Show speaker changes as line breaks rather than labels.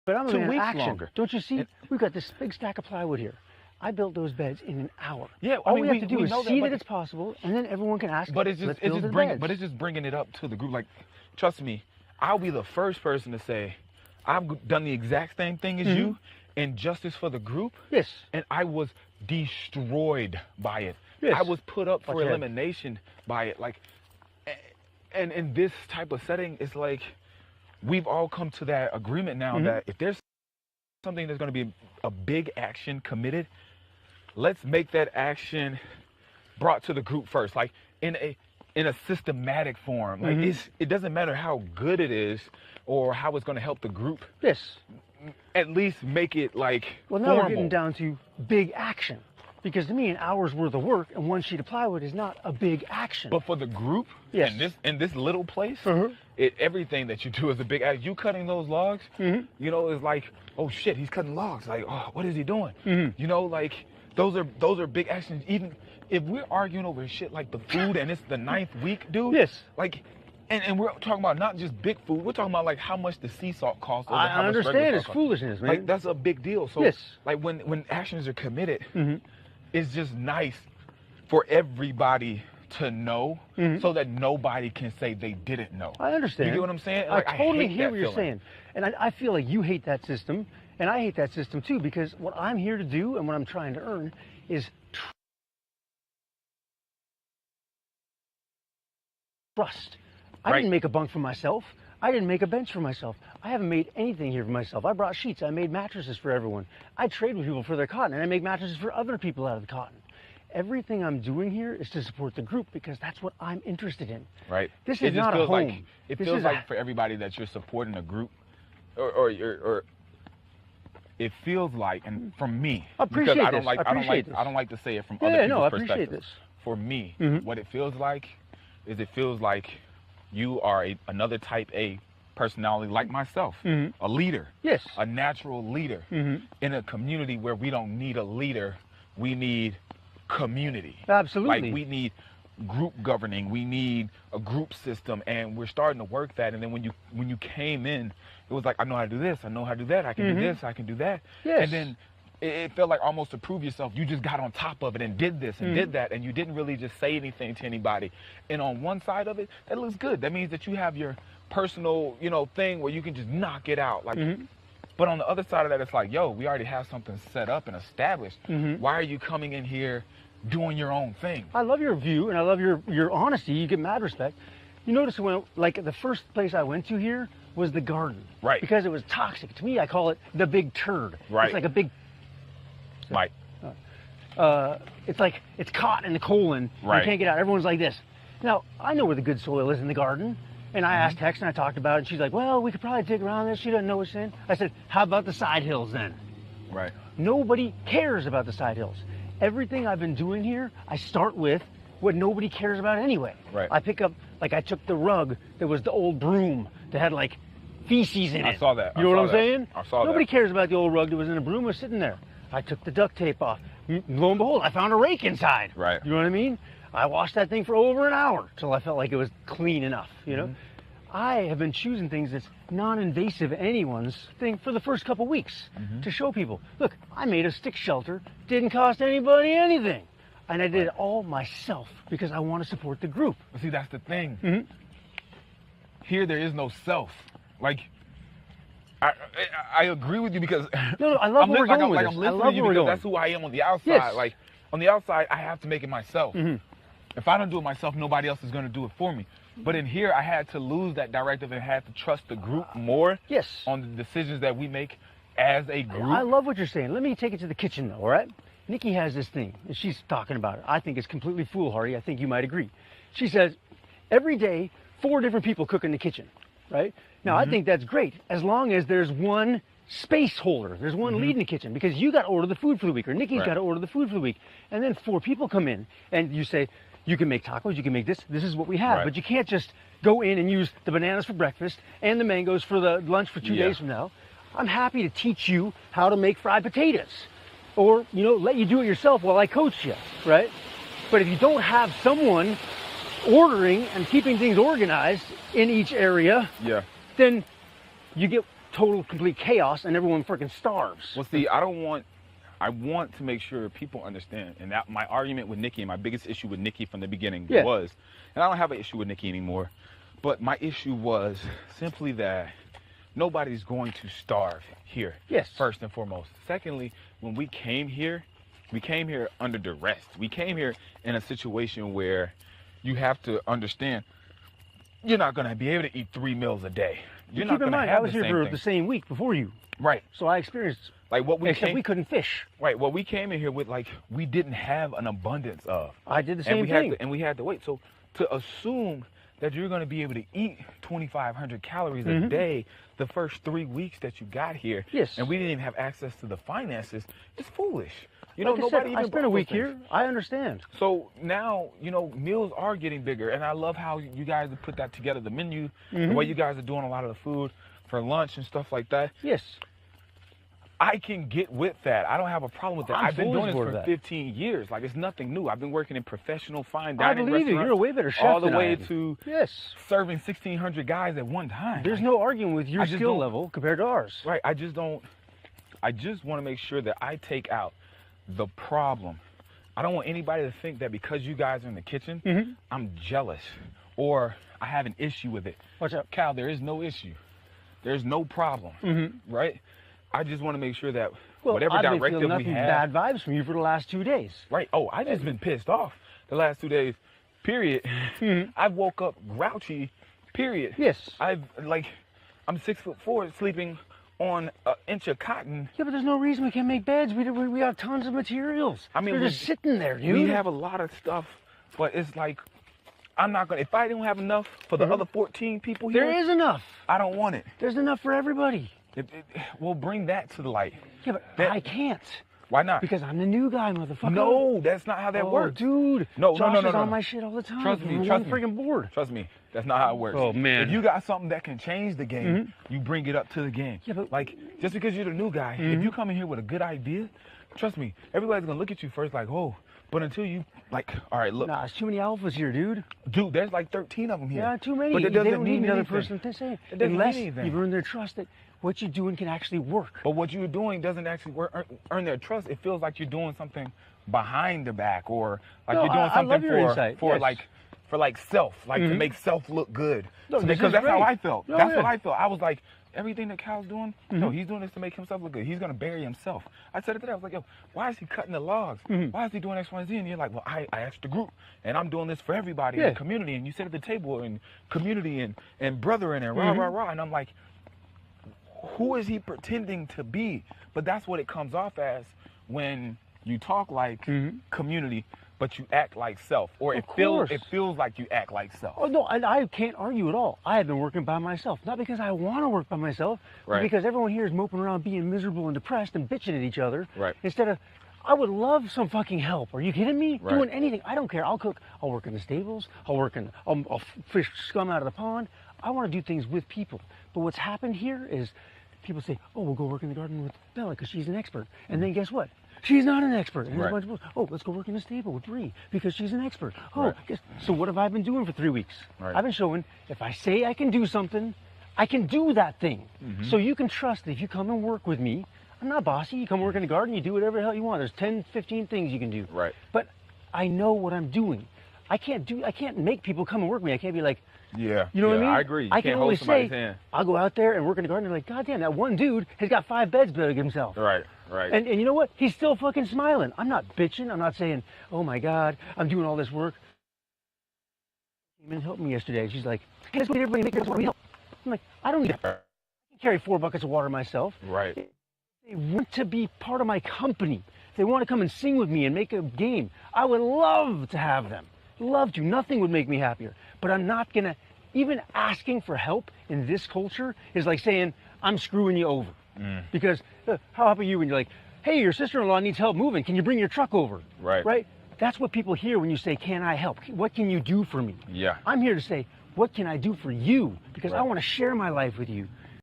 But I'm
2
in
weeks
action.
longer.
Don't you see? We've got this big stack of plywood here. I built those beds in an hour.
Yeah,
all we have to do is
know
see that it's possible, and then everyone can ask.
But it's
let's build the beds.
but it's just bringing it up to the group. Like, trust me, I'll be the first person to say, I've done the exact same thing as you, in justice for the group.
Yes.
And I was destroyed by it.
Yes.
I was put up for elimination by it. Like, and in this type of setting, it's like we've all come to that agreement now that if there's something that's going to be a big action committed, let's make that action brought to the group first, like in a systematic form. Like it doesn't matter how good it is or how it's going to help the group.
Yes.
At least make it like
well, now
formal.
we're getting down to big action, because to me, an hour's worth of work and one sheet of plywood is not a big action.
But for the group,
yes,
in this little place, everything that you do is a big action. You cutting those logs, you know, is like, oh shit, he's cutting logs. Like, oh, what is he doing? You know, like those are big actions. Even if we're arguing over shit like the food and it's the 9th week, dude.
Yes.
Like, and we're talking about not just big food. We're talking about like how much the sea salt costs.
I understand it's foolishness, man.
Like that's a big deal. So
yes,
like when actions are committed, it's just nice for everybody to know, so that nobody can say they didn't know.
I understand.
You get what I'm saying? Like,
I totally
hate
hear
that
what you're
feeling.
saying, and I feel like you hate that system, and I hate that system too, because what I'm here to do and what I'm trying to earn is trust. I didn't make a bunk for myself. I didn't make a bench for myself. I haven't made anything here for myself. I brought sheets. I made mattresses for everyone. I trade with people for their cotton, and I make mattresses for other people out of the cotton. Everything I'm doing here is to support the group because that's what I'm interested in.
Right.
This is not a home.
It feels like for everybody that you're supporting a group, or it feels like, and from me, because I don't like to say it from other people's perspective. For me, what it feels like is it feels like you are another type A personality like myself, a leader, a natural leader in a community where we don't need a leader, we need community.
Absolutely.
Like we need group governing, we need a group system, and we're starting to work that. And then when you came in, it was like, I know how to do this, I know how to do that, I can do this, I can do that.
Yes.
And then it felt like almost to prove yourself, you just got on top of it and did this and did that, and you didn't really just say anything to anybody. And on one side of it, that looks good. That means that you have your personal, thing where you can just knock it out. Like, but on the other side of that, it's like, yo, we already have something set up and established. Why are you coming in here doing your own thing?
I love your view, and I love your honesty. You get mad respect. You notice when, like, the first place I went to here was the garden. Right. Because it was toxic. To me, I call it the big turd. Right. It's like a big...
Right.
It's like it's caught in the colon. Right. You can't get out. Everyone's like this. Now, I know where the good soil is in the garden. And I asked Tex and I talked about it. And she's like, well, we could probably dig around this. She doesn't know what's in. I said, how about the side hills then?
Right.
Nobody cares about the side hills. Everything I've been doing here, I start with what nobody cares about anyway. Right. I pick up, like I took the rug that was the old broom that had like feces in it.
I saw that.
You know what I'm saying?
I saw that.
Nobody cares about the old rug that was in a broom. It was sitting there. I took the duct tape off. Lo and behold, I found a rake inside. Right. You know what I mean? I washed that thing for over an hour till I felt like it was clean enough, you know? I have been choosing things that's non-invasive anyone's thing for the first couple weeks to show people, look, I made a stick shelter, didn't cost anybody anything. And I did it all myself because I want to support the group.
But see, that's the thing. Here, there is no self. Like, I agree with you because
no, I love where we're going with this.
I'm listening to you because that's who I am on the outside.
Yes.
Like on the outside, I have to make it myself. If I don't do it myself, nobody else is going to do it for me. But in here, I had to lose that directive and had to trust the group more.
Yes.
On the decisions that we make as a group.
I love what you're saying. Let me take it to the kitchen though. All right. Nikki has this thing, and she's talking about it. I think it's completely foolhardy. I think you might agree. She says, every day, 4 different people cook in the kitchen, right? Now, I think that's great, as long as there's one space holder. There's one lead in the kitchen, because you got to order the food for the week, or Nikki's got to order the food for the week. And then 4 people come in, and you say, you can make tacos, you can make this. This is what we have. But you can't just go in and use the bananas for breakfast and the mangoes for the lunch for 2 days from now. I'm happy to teach you how to make fried potatoes. Or, you know, let you do it yourself while I coach you, right? But if you don't have someone ordering and keeping things organized in each area, then you get total, complete chaos and everyone freaking starves.
Well, see, I want to make sure people understand, and that my argument with Nikki, and my biggest issue with Nikki from the beginning was, and I don't have an issue with Nikki anymore, but my issue was simply that nobody's going to starve here.
Yes.
First and foremost. Secondly, when we came here under duress. We came here in a situation where you have to understand you're not going to be able to eat 3 meals a day. You're not going to have
I was here for the same week before you.
Right.
So I experienced,
like what we
except we couldn't fish.
Right. What we came in here with, like, we didn't have an abundance of.
I did the same thing.
And we had to wait. So to assume that you're going to be able to eat 2,500 calories a day the first 3 weeks that you got here, and we didn't even have access to the finances, it's foolish. You know, nobody even
I spent a week here. I understand.
So now, you know, meals are getting bigger, and I love how you guys have put that together, the menu, the way you guys are doing a lot of the food for lunch and stuff like that.
Yes.
I can get with that. I don't have a problem with that. I've been doing this for
that.
15 years. Like, it's nothing new. I've been working in professional fine dining
restaurants. I believe you. You're a way better chef
all the
than
way
I am.
to serving 1,600 guys at one time.
There's no arguing with your skill level compared to ours.
Right. I just want to make sure that I take out the problem. I don't want anybody to think that because you guys are in the kitchen, I'm jealous or I have an issue with it.
Watch out.
Cal, there is no issue. There's no problem. Right? I just want to make sure that whatever directive we have.
Bad vibes from you for the last 2 days.
Right. Oh, I've just been pissed off the last 2 days. Period. I woke up grouchy. Period.
Yes.
I'm 6'4", sleeping on an inch of cotton.
Yeah, but there's no reason we can't make beds. We have tons of materials. I mean, they're just sitting there, dude.
We have a lot of stuff, but it's like, I'm not gonna. If I don't have enough for the other 14 people here,
there is enough.
I don't want it.
There's enough for everybody.
We'll bring that to the light.
Yeah, but I can't.
Why not?
Because I'm the new guy, motherfucker.
No, that's not how that works.
Dude.
No.
Josh is on my shit all the time.
Trust me.
Freaking board.
Trust me. That's not how it works.
Oh, man.
If you got something that can change the game, you bring it up to the game.
Yeah, but
like, just because you're the new guy, if you come in here with a good idea, trust me, everybody's going to look at you first like, oh, but until you, like, all right, look.
Nah, it's too many alphas here, dude.
Dude, there's like 13 of them here.
Yeah, too many.
But
they don't need another person to say
it. Unless you've
earned their trust that what you're doing can actually work.
But what you're doing doesn't actually earn their trust. It feels like you're doing something behind the back, or like you're doing something for like self, like to make self look good.
No,
because that's how I felt.
No,
that's what I felt. I was like, everything that Cal's doing, no, he's doing this to make himself look good. He's gonna bury himself. I said it today. I was like, yo, why is he cutting the logs? Why is he doing X, Y, and Z? And you're like, well, I asked the group, and I'm doing this for everybody in the community. And you sit at the table and community and brethren and rah, rah, rah. And I'm like, who is he pretending to be? But that's what it comes off as when you talk like community, but you act like self, or it feels like you act like self.
Oh no, I can't argue at all. I have been working by myself, not because I want to work by myself, but because everyone here is moping around being miserable and depressed and bitching at each other.
Right.
Instead of, I would love some fucking help. Are you kidding me?
Right.
Doing anything. I don't care. I'll cook. I'll work in the stables. I'll fish scum out of the pond. I want to do things with people. But what's happened here is people say, oh, we'll go work in the garden with Bella because she's an expert. And then guess what? She's not an expert. And there's a bunch of people, oh, let's go work in the stable with Bree because she's an expert. Oh, so what have I been doing for 3 weeks? I've been showing if I say I can do something, I can do that thing. So you can trust that if you come and work with me, I'm not bossy. You come work in the garden, you do whatever the hell you want. There's 10, 15 things you can do.
Right.
But I know what I'm doing. I can't make people come and work with me. I can't be like,
yeah,
you know what I mean?
I agree.
I can only say, I'll go out there and work in the garden. And like, God damn, that one dude has got 5 beds built himself.
Right.
And you know what? He's still fucking smiling. I'm not bitching. I'm not saying, oh my God, I'm doing all this work. She came and helped me yesterday. She's like, hey, let's go get everybody make this water. We help. I'm like, I don't need that. I can carry 4 buckets of water myself.
Right.
They want to be part of my company. If they want to come and sing with me and make a game, I would love to have them. Love to. Nothing would make me happier. But I'm not going to, even asking for help in this culture is like saying, I'm screwing you over. Because how about you when you're like, hey, your sister-in-law needs help moving. Can you bring your truck over? Right? That's what people hear when you say, can I help? What can you do for me?
Yeah.
I'm here to say, what can I do for you? Because I want to share my life with you.